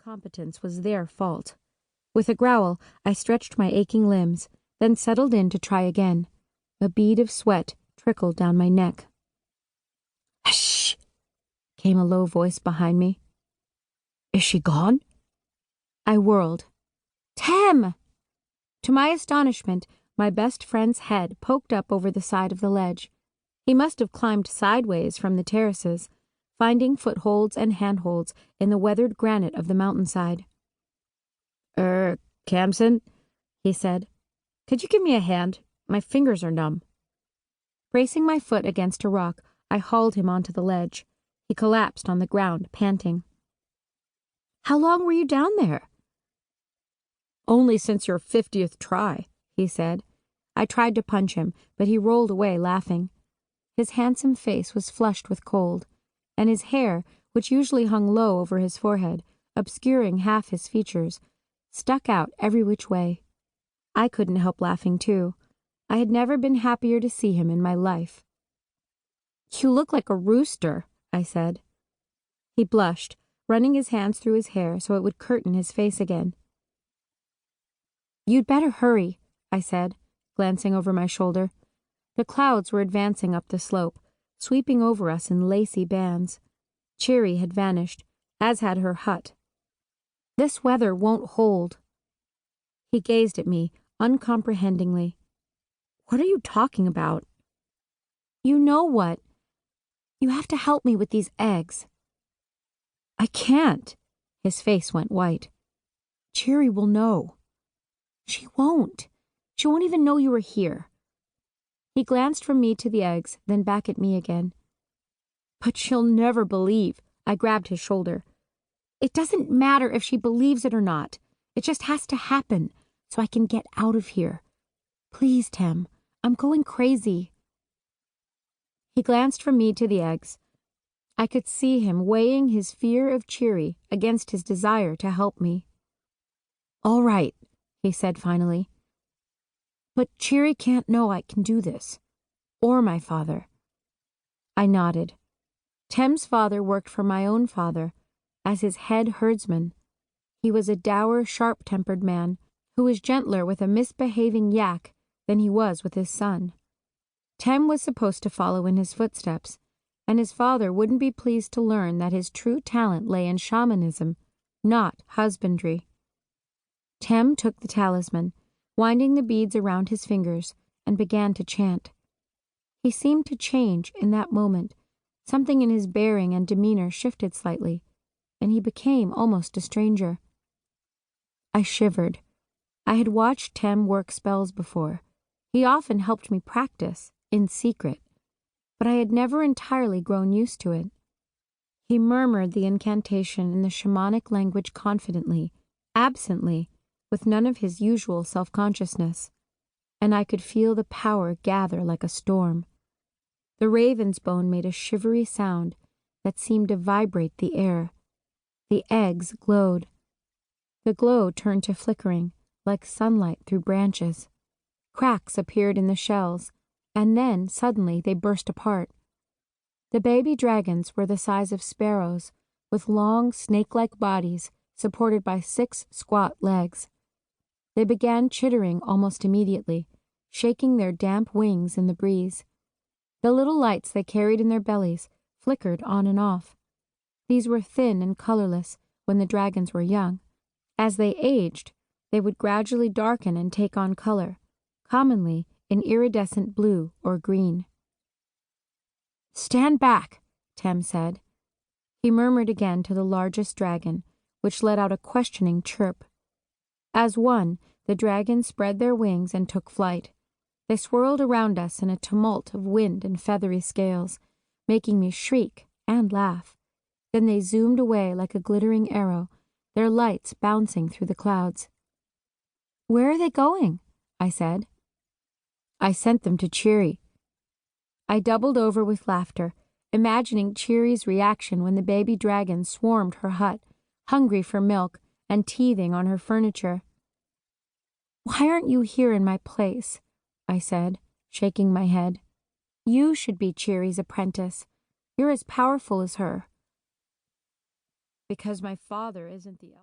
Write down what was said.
incompetence was their fault. With a growl, I stretched my aching limbs, then settled in to try again. A bead of sweat trickled down my neck. "Shh!" came a low voice behind me. "Is she gone?" I whirled. "Tem!" To my astonishment, my best friend's head poked up over the side of the ledge. He must have climbed sideways from the terraces, finding footholds and handholds in the weathered granite of the mountainside. Kamzin," he said. "Could you give me a hand? My fingers are numb." Bracing my foot against a rock, I hauled him onto the ledge. He collapsed on the ground, panting. "How long were you down there?" "Only since your 50th try," he said. I tried to punch him, but he rolled away laughing. His handsome face was flushed with cold, and his hair, which usually hung low over his forehead, obscuring half his features, stuck out every which way. I couldn't help laughing too. I had never been happier to see him in my life. "You look like a rooster," I said. He blushed, running his hands through his hair so it would curtain his face again. "You'd better hurry," I said, glancing over my shoulder. The clouds were advancing up the slope, sweeping over us in lacy bands. Cheery had vanished, as had her hut. "This weather won't hold." He gazed at me, uncomprehendingly. "What are you talking about?" "You know what. You have to help me with these eggs." "I can't." His face went white. "Cheery will know." "She won't. She won't even know you were here." He glanced from me to the eggs, then back at me again. "But she'll never believe." I grabbed his shoulder. "It doesn't matter if she believes it or not. It just has to happen, so I can get out of here. Please, Tem, I'm going crazy." He glanced from me to the eggs. I could see him weighing his fear of Cheery against his desire to help me. "All right," he said finally. "But Cheery can't know I can do this. Or my father." I nodded. Tem's father worked for my own father, as his head herdsman. He was a dour, sharp-tempered man who was gentler with a misbehaving yak than he was with his son. Tem was supposed to follow in his footsteps, and his father wouldn't be pleased to learn that his true talent lay in shamanism, not husbandry. Tem took the talisman, winding the beads around his fingers, and began to chant. He seemed to change in that moment. Something in his bearing and demeanor shifted slightly, and he became almost a stranger. I shivered. I had watched Tem work spells before. He often helped me practice, in secret, but I had never entirely grown used to it. He murmured the incantation in the shamanic language confidently, absently, with none of his usual self-consciousness, and I could feel the power gather like a storm. The raven's bone made a shivery sound that seemed to vibrate the air. The eggs glowed. The glow turned to flickering, like sunlight through branches. Cracks appeared in the shells, and then, suddenly, they burst apart. The baby dragons were the size of sparrows, with long, snake-like bodies supported by 6 squat legs. They began chittering almost immediately, shaking their damp wings in the breeze. The little lights they carried in their bellies flickered on and off. These were thin and colorless when the dragons were young. As they aged, they would gradually darken and take on color, commonly in iridescent blue or green. "Stand back," Tem said. He murmured again to the largest dragon, which let out a questioning chirp. As one, the dragons spread their wings and took flight. They swirled around us in a tumult of wind and feathery scales, making me shriek and laugh. Then they zoomed away like a glittering arrow, their lights bouncing through the clouds. "Where are they going?" I said. "I sent them to Cheery." I doubled over with laughter, imagining Cheery's reaction when the baby dragon swarmed her hut, hungry for milk and teething on her furniture. "Why aren't you here in my place?" I said, shaking my head. "You should be Cheery's apprentice. You're as powerful as her." "Because my father isn't the elder."